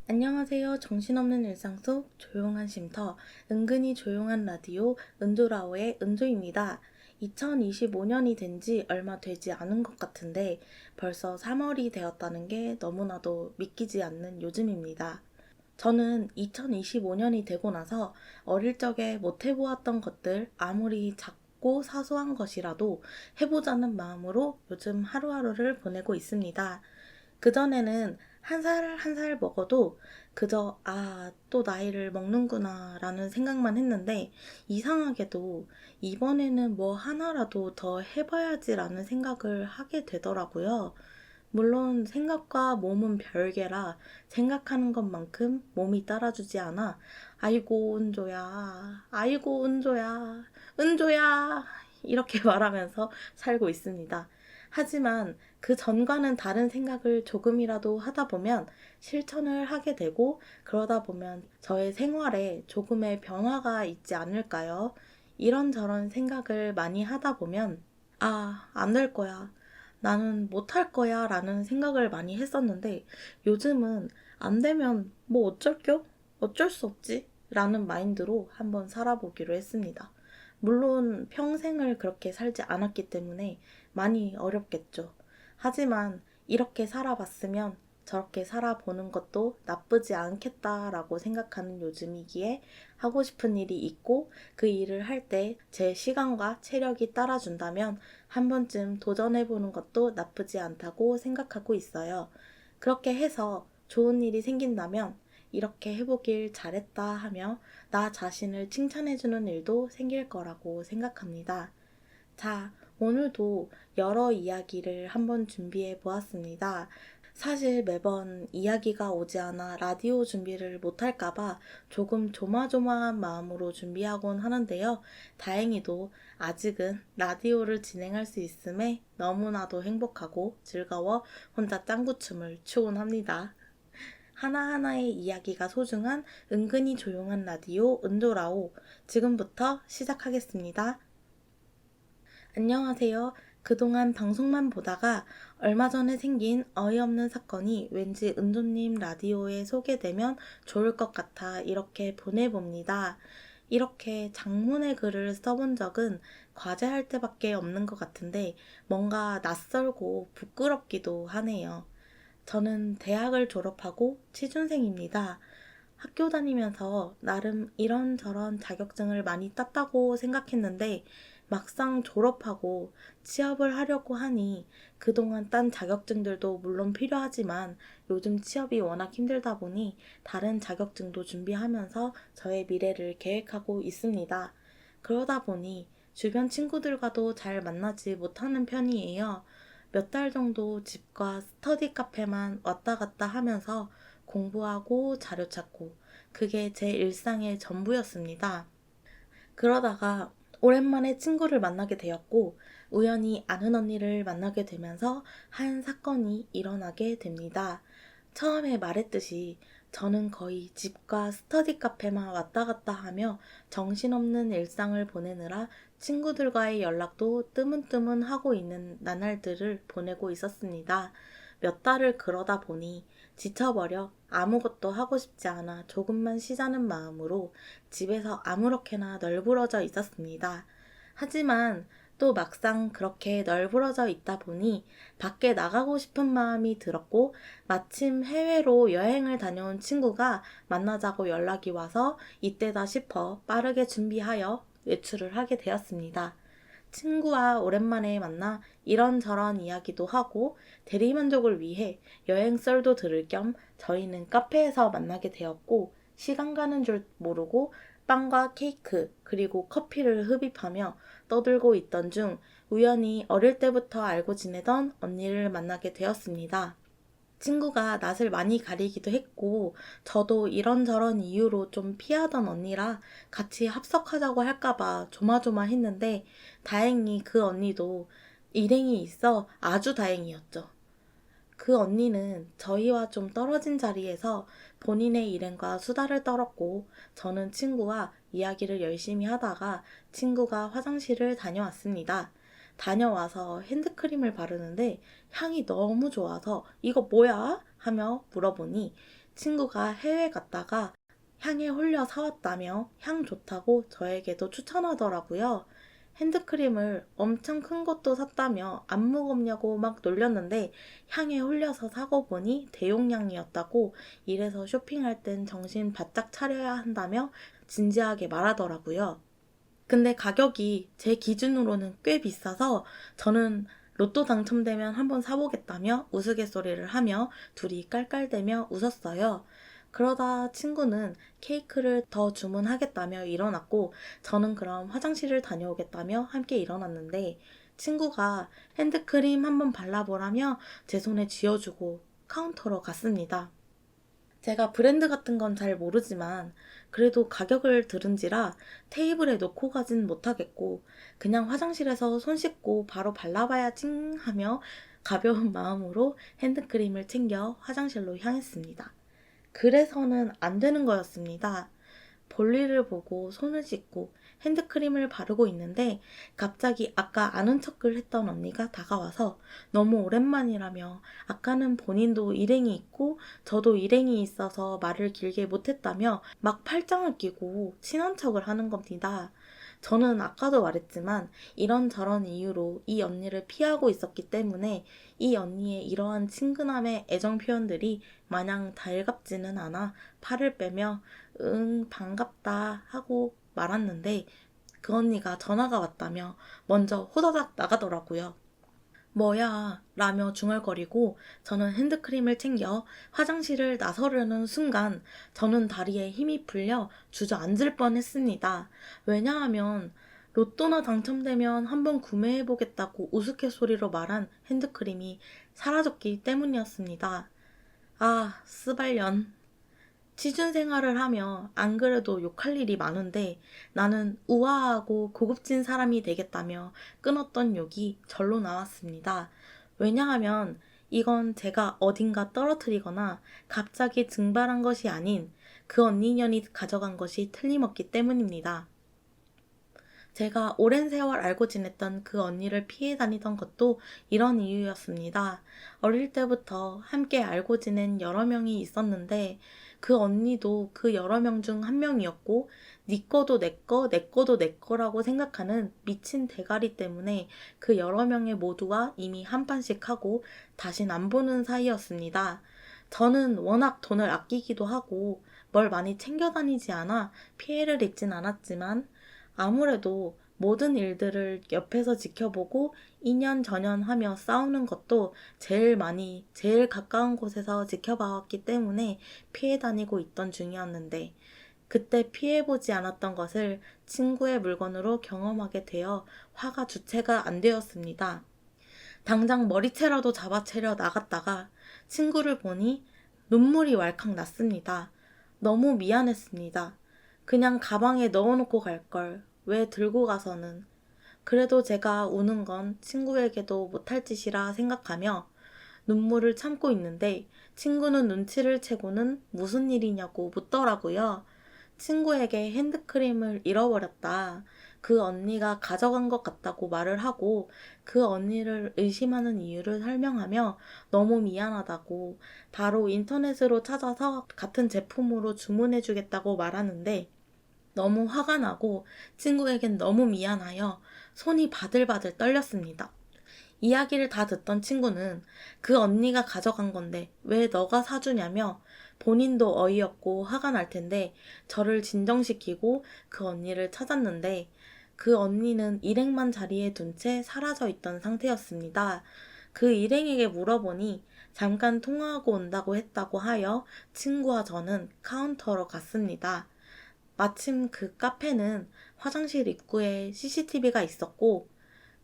안녕하세요. 정신없는 일상 속 조용한 쉼터, 은근히 조용한 라디오 은조라오의 은조입니다. 2025년이 된 지 얼마 되지 않은 것 같은데 벌써 3월이 되었다는 게 너무나도 믿기지 않는 요즘입니다. 저는 2025년이 되고 나서 어릴 적에 못 해보았던 것들, 아무리 작고 사소한 것이라도 해보자는 마음으로 요즘 하루하루를 보내고 있습니다. 그전에는 한 살 한 살 먹어도 그저 또 나이를 먹는구나 라는 생각만 했는데 이상하게도 이번에는 뭐 하나라도 더 해봐야지 라는 생각을 하게 되더라고요. 물론 생각과 몸은 별개라 생각하는 것만큼 몸이 따라주지 않아 아이고 은조야, 아이고 은조야, 은조야 이렇게 말하면서 살고 있습니다. 하지만 그 전과는 다른 생각을 조금이라도 하다 보면 실천을 하게 되고 그러다 보면 저의 생활에 조금의 변화가 있지 않을까요? 이런저런 생각을 많이 하다 보면 안 될 거야. 나는 못할 거야 라는 생각을 많이 했었는데 요즘은 안 되면 뭐 어쩔겨? 어쩔 수 없지? 라는 마인드로 한번 살아보기로 했습니다. 물론 평생을 그렇게 살지 않았기 때문에 많이 어렵겠죠. 하지만 이렇게 살아봤으면 저렇게 살아보는 것도 나쁘지 않겠다라고 생각하는 요즘이기에 하고 싶은 일이 있고 그 일을 할 때 제 시간과 체력이 따라준다면 한 번쯤 도전해보는 것도 나쁘지 않다고 생각하고 있어요. 그렇게 해서 좋은 일이 생긴다면 이렇게 해보길 잘했다 하며 나 자신을 칭찬해주는 일도 생길 거라고 생각합니다. 자, 오늘도 여러 이야기를 한번 준비해 보았습니다. 사실 매번 이야기가 오지 않아 라디오 준비를 못할까봐 조금 조마조마한 마음으로 준비하곤 하는데요. 다행히도 아직은 라디오를 진행할 수 있음에 너무나도 행복하고 즐거워 혼자 짱구춤을 추곤 합니다. 하나하나의 이야기가 소중한 은근히 조용한 라디오 은도라오. 지금부터 시작하겠습니다. 안녕하세요. 그동안 방송만 보다가 얼마 전에 생긴 어이없는 사건이 왠지 은조님 라디오에 소개되면 좋을 것 같아 이렇게 보내봅니다. 이렇게 장문의 글을 써본 적은 과제할 때밖에 없는 것 같은데 뭔가 낯설고 부끄럽기도 하네요. 저는 대학을 졸업하고 취준생입니다. 학교 다니면서 나름 이런저런 자격증을 많이 땄다고 생각했는데 막상 졸업하고 취업을 하려고 하니 그동안 딴 자격증들도 물론 필요하지만 요즘 취업이 워낙 힘들다 보니 다른 자격증도 준비하면서 저의 미래를 계획하고 있습니다. 그러다 보니 주변 친구들과도 잘 만나지 못하는 편이에요. 몇 달 정도 집과 스터디 카페만 왔다 갔다 하면서 공부하고 자료 찾고 그게 제 일상의 전부였습니다. 그러다가 오랜만에 친구를 만나게 되었고 우연히 아는 언니를 만나게 되면서 한 사건이 일어나게 됩니다. 처음에 말했듯이 저는 거의 집과 스터디 카페만 왔다 갔다 하며 정신없는 일상을 보내느라 친구들과의 연락도 뜨문뜨문 하고 있는 나날들을 보내고 있었습니다. 몇 달을 그러다 보니 지쳐버려 아무것도 하고 싶지 않아 조금만 쉬자는 마음으로 집에서 아무렇게나 널브러져 있었습니다. 하지만 또 막상 그렇게 널브러져 있다 보니 밖에 나가고 싶은 마음이 들었고 마침 해외로 여행을 다녀온 친구가 만나자고 연락이 와서 이때다 싶어 빠르게 준비하여 외출을 하게 되었습니다. 친구와 오랜만에 만나 이런저런 이야기도 하고 대리만족을 위해 여행 썰도 들을 겸 저희는 카페에서 만나게 되었고 시간 가는 줄 모르고 빵과 케이크 그리고 커피를 흡입하며 떠들고 있던 중 우연히 어릴 때부터 알고 지내던 언니를 만나게 되었습니다. 친구가 낯을 많이 가리기도 했고 저도 이런저런 이유로 좀 피하던 언니라 같이 합석하자고 할까봐 조마조마했는데 다행히 그 언니도 일행이 있어 아주 다행이었죠. 그 언니는 저희와 좀 떨어진 자리에서 본인의 일행과 수다를 떨었고 저는 친구와 이야기를 열심히 하다가 친구가 화장실을 다녀왔습니다. 다녀와서 핸드크림을 바르는데 향이 너무 좋아서 이거 뭐야? 하며 물어보니 친구가 해외 갔다가 향에 홀려 사왔다며 향 좋다고 저에게도 추천하더라고요. 핸드크림을 엄청 큰 것도 샀다며 안 무겁냐고 막 놀렸는데 향에 홀려서 사고 보니 대용량이었다고, 이래서 쇼핑할 땐 정신 바짝 차려야 한다며 진지하게 말하더라고요. 근데 가격이 제 기준으로는 꽤 비싸서 저는 로또 당첨되면 한번 사보겠다며 우스갯소리를 하며 둘이 깔깔대며 웃었어요. 그러다 친구는 케이크를 더 주문하겠다며 일어났고 저는 그럼 화장실을 다녀오겠다며 함께 일어났는데, 친구가 핸드크림 한번 발라보라며 제 손에 쥐어주고 카운터로 갔습니다. 제가 브랜드 같은 건 잘 모르지만 그래도 가격을 들은지라 테이블에 놓고 가진 못하겠고 그냥 화장실에서 손 씻고 바로 발라봐야지 하며 가벼운 마음으로 핸드크림을 챙겨 화장실로 향했습니다. 그래서는 안 되는 거였습니다. 볼일을 보고 손을 씻고 핸드크림을 바르고 있는데 갑자기 아까 아는 척을 했던 언니가 다가와서 너무 오랜만이라며 아까는 본인도 일행이 있고 저도 일행이 있어서 말을 길게 못했다며 막 팔짱을 끼고 친한 척을 하는 겁니다. 저는 아까도 말했지만 이런저런 이유로 이 언니를 피하고 있었기 때문에 이 언니의 이러한 친근함의 애정 표현들이 마냥 달갑지는 않아 팔을 빼며 응, 반갑다 하고 말았는데 그 언니가 전화가 왔다며 먼저 호다닥 나가더라고요. 뭐야 라며 중얼거리고 저는 핸드크림을 챙겨 화장실을 나서려는 순간 저는 다리에 힘이 풀려 주저앉을 뻔했습니다. 왜냐하면 로또나 당첨되면 한번 구매해보겠다고 우스갯소리로 말한 핸드크림이 사라졌기 때문이었습니다. 아, 스발년. 취준생활을 하며 안 그래도 욕할 일이 많은데 나는 우아하고 고급진 사람이 되겠다며 끊었던 욕이 절로 나왔습니다. 왜냐하면 이건 제가 어딘가 떨어뜨리거나 갑자기 증발한 것이 아닌 그 언니년이 가져간 것이 틀림없기 때문입니다. 제가 오랜 세월 알고 지냈던 그 언니를 피해 다니던 것도 이런 이유였습니다. 어릴 때부터 함께 알고 지낸 여러 명이 있었는데 그 언니도 그 여러 명 중 한 명이었고 네 거도 내 거, 내 거도 내 거라고 생각하는 미친 대가리 때문에 그 여러 명의 모두와 이미 한 판씩 하고 다신 안 보는 사이였습니다. 저는 워낙 돈을 아끼기도 하고 뭘 많이 챙겨 다니지 않아 피해를 입진 않았지만 아무래도 모든 일들을 옆에서 지켜보고 인연전연하며 싸우는 것도 제일 가까운 곳에서 지켜봐왔기 때문에 피해 다니고 있던 중이었는데 그때 피해보지 않았던 것을 친구의 물건으로 경험하게 되어 화가 주체가 안 되었습니다. 당장 머리채라도 잡아채려 나갔다가 친구를 보니 눈물이 왈칵 났습니다. 너무 미안했습니다. 그냥 가방에 넣어놓고 갈 걸. 왜 들고 가서는. 그래도 제가 우는 건 친구에게도 못할 짓이라 생각하며 눈물을 참고 있는데 친구는 눈치를 채고는 무슨 일이냐고 묻더라고요. 친구에게 핸드크림을 잃어버렸다. 그 언니가 가져간 것 같다고 말을 하고 그 언니를 의심하는 이유를 설명하며 너무 미안하다고 바로 인터넷으로 찾아서 같은 제품으로 주문해주겠다고 말하는데 너무 화가 나고 친구에겐 너무 미안하여 손이 바들바들 떨렸습니다. 이야기를 다 듣던 친구는 그 언니가 가져간 건데 왜 너가 사주냐며 본인도 어이없고 화가 날 텐데 저를 진정시키고 그 언니를 찾았는데 그 언니는 일행만 자리에 둔 채 사라져 있던 상태였습니다. 그 일행에게 물어보니 잠깐 통화하고 온다고 했다고 하여 친구와 저는 카운터로 갔습니다. 마침 그 카페는 화장실 입구에 CCTV가 있었고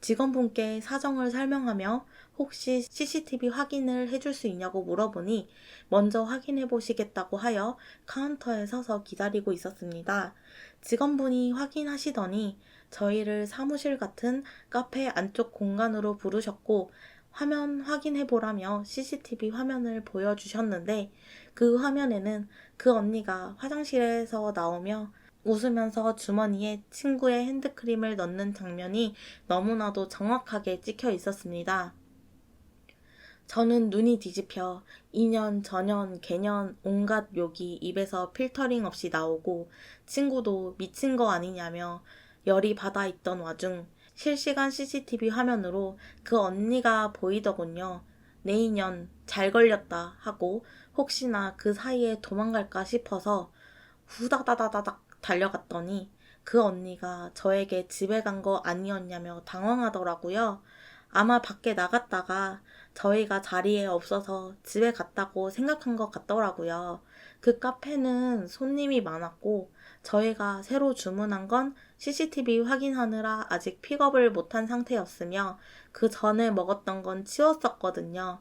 직원분께 사정을 설명하며 혹시 CCTV 확인을 해줄 수 있냐고 물어보니 먼저 확인해 보시겠다고 하여 카운터에 서서 기다리고 있었습니다. 직원분이 확인하시더니 저희를 사무실 같은 카페 안쪽 공간으로 부르셨고 화면 확인해 보라며 CCTV 화면을 보여주셨는데 그 화면에는 그 언니가 화장실에서 나오며 웃으면서 주머니에 친구의 핸드크림을 넣는 장면이 너무나도 정확하게 찍혀 있었습니다. 저는 눈이 뒤집혀 이년, 저년, 개년 온갖 욕이 입에서 필터링 없이 나오고 친구도 미친 거 아니냐며 열이 받아 있던 와중 실시간 CCTV 화면으로 그 언니가 보이더군요. 내 인연 잘 걸렸다 하고 혹시나 그 사이에 도망갈까 싶어서 후다다다다닥 달려갔더니 그 언니가 저에게 집에 간 거 아니었냐며 당황하더라고요. 아마 밖에 나갔다가 저희가 자리에 없어서 집에 갔다고 생각한 것 같더라고요. 그 카페는 손님이 많았고 저희가 새로 주문한 건 CCTV 확인하느라 아직 픽업을 못한 상태였으며 그 전에 먹었던 건 치웠었거든요.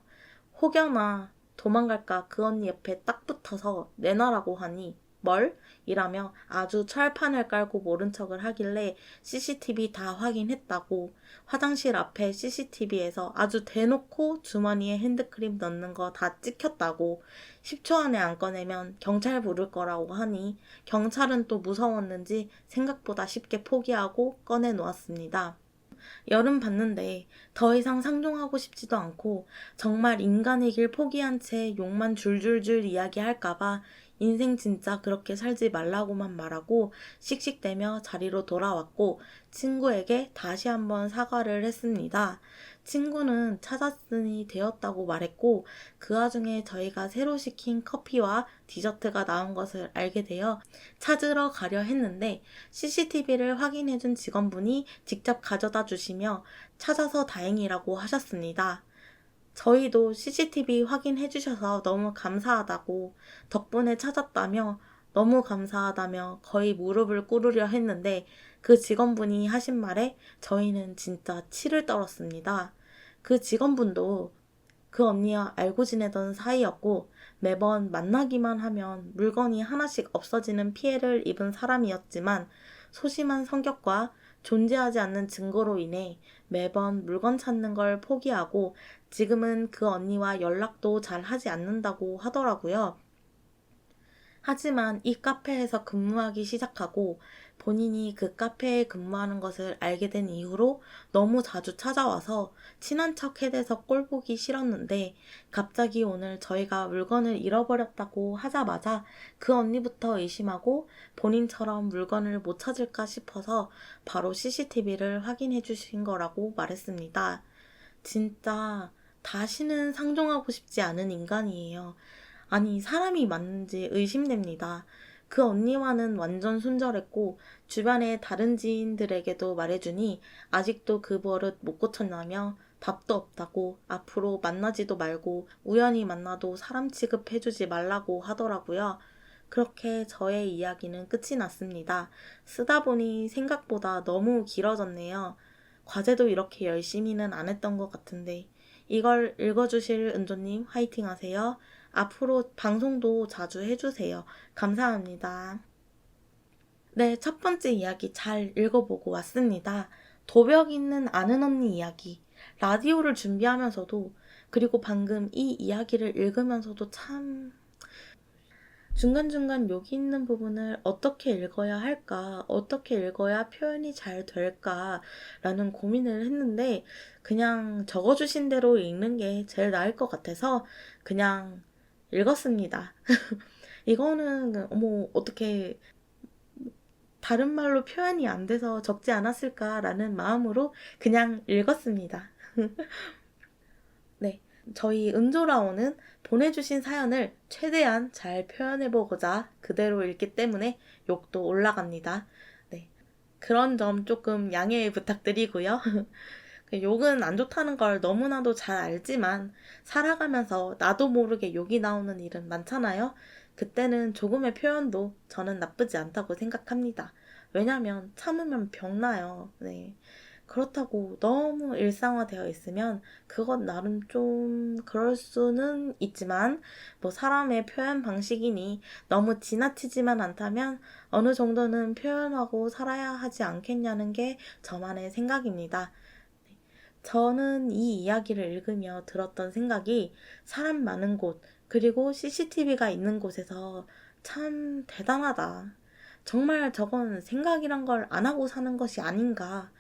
혹여나 도망갈까 그 언니 옆에 딱 붙어서 내놔라고 하니 뭘? 이라며 아주 철판을 깔고 모른 척을 하길래 CCTV 다 확인했다고 화장실 앞에 CCTV에서 아주 대놓고 주머니에 핸드크림 넣는 거 다 찍혔다고 10초 안에 안 꺼내면 경찰 부를 거라고 하니 경찰은 또 무서웠는지 생각보다 쉽게 포기하고 꺼내 놓았습니다. 열은 받는데 더 이상 상종하고 싶지도 않고 정말 인간의 길 포기한 채 욕만 줄줄줄 이야기할까봐 인생 진짜 그렇게 살지 말라고만 말하고 씩씩대며 자리로 돌아왔고 친구에게 다시 한번 사과를 했습니다. 친구는 찾았으니 되었다고 말했고 그 와중에 저희가 새로 시킨 커피와 디저트가 나온 것을 알게 되어 찾으러 가려 했는데 CCTV를 확인해준 직원분이 직접 가져다 주시며 찾아서 다행이라고 하셨습니다. 저희도 CCTV 확인해 주셔서 너무 감사하다고 덕분에 찾았다며 너무 감사하다며 거의 무릎을 꿇으려 했는데 그 직원분이 하신 말에 저희는 진짜 치를 떨었습니다. 그 직원분도 그 언니와 알고 지내던 사이였고 매번 만나기만 하면 물건이 하나씩 없어지는 피해를 입은 사람이었지만 소심한 성격과 존재하지 않는 증거로 인해 매번 물건 찾는 걸 포기하고 지금은 그 언니와 연락도 잘 하지 않는다고 하더라고요. 하지만 이 카페에서 근무하기 시작하고 본인이 그 카페에 근무하는 것을 알게 된 이후로 너무 자주 찾아와서 친한 척 해대서 꼴 보기 싫었는데 갑자기 오늘 저희가 물건을 잃어버렸다고 하자마자 그 언니부터 의심하고 본인처럼 물건을 못 찾을까 싶어서 바로 CCTV를 확인해 주신 거라고 말했습니다. 진짜 다시는 상종하고 싶지 않은 인간이에요. 아니, 사람이 맞는지 의심됩니다. 그 언니와는 완전 순절했고, 주변의 다른 지인들에게도 말해주니, 아직도 그 버릇 못 고쳤냐며, 답도 없다고, 앞으로 만나지도 말고, 우연히 만나도 사람 취급해주지 말라고 하더라고요. 그렇게 저의 이야기는 끝이 났습니다. 쓰다 보니 생각보다 너무 길어졌네요. 과제도 이렇게 열심히는 안 했던 것 같은데, 이걸 읽어주실 은조님 화이팅 하세요. 앞으로 방송도 자주 해주세요. 감사합니다. 네, 첫 번째 이야기 잘 읽어보고 왔습니다. 도벽 있는 아는 언니 이야기. 라디오를 준비하면서도, 그리고 방금 이 이야기를 읽으면서도 참 중간중간 여기 있는 부분을 어떻게 읽어야 할까, 어떻게 읽어야 표현이 잘 될까라는 고민을 했는데 그냥 적어주신 대로 읽는 게 제일 나을 것 같아서 그냥 읽었습니다. 이거는 어떻게 다른 말로 표현이 안 돼서 적지 않았을까라는 마음으로 그냥 읽었습니다. 네, 저희 은조라오는 보내주신 사연을 최대한 잘 표현해보고자 그대로 읽기 때문에 욕도 올라갑니다. 네, 그런 점 조금 양해 부탁드리고요. 욕은 안 좋다는 걸 너무나도 잘 알지만 살아가면서 나도 모르게 욕이 나오는 일은 많잖아요. 그때는 조금의 표현도 저는 나쁘지 않다고 생각합니다. 왜냐면 참으면 병나요. 네. 그렇다고 너무 일상화되어 있으면 그건 나름 좀 그럴 수는 있지만 뭐 사람의 표현 방식이니 너무 지나치지만 않다면 어느 정도는 표현하고 살아야 하지 않겠냐는 게 저만의 생각입니다. 저는 이 이야기를 읽으며 들었던 생각이 사람 많은 곳, 그리고 CCTV가 있는 곳에서 참 대단하다. 정말 저건 생각이란 걸 안 하고 사는 것이 아닌가.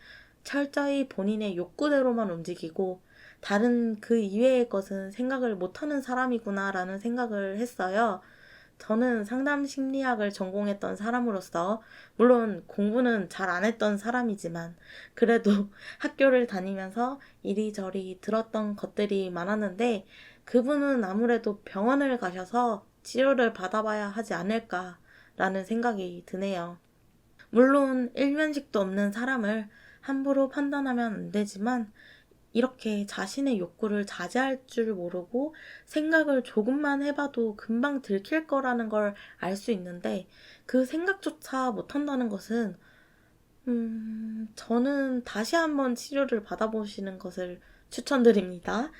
철저히 본인의 욕구대로만 움직이고 다른 그 이외의 것은 생각을 못하는 사람이구나라는 생각을 했어요. 저는 상담 심리학을 전공했던 사람으로서, 물론 공부는 잘 안 했던 사람이지만, 그래도 학교를 다니면서 이리저리 들었던 것들이 많았는데, 그분은 아무래도 병원을 가셔서 치료를 받아봐야 하지 않을까라는 생각이 드네요. 물론 일면식도 없는 사람을 함부로 판단하면 안 되지만, 이렇게 자신의 욕구를 자제할 줄 모르고 생각을 조금만 해봐도 금방 들킬 거라는 걸 알 수 있는데, 그 생각조차 못한다는 것은 저는 다시 한번 치료를 받아보시는 것을 추천드립니다.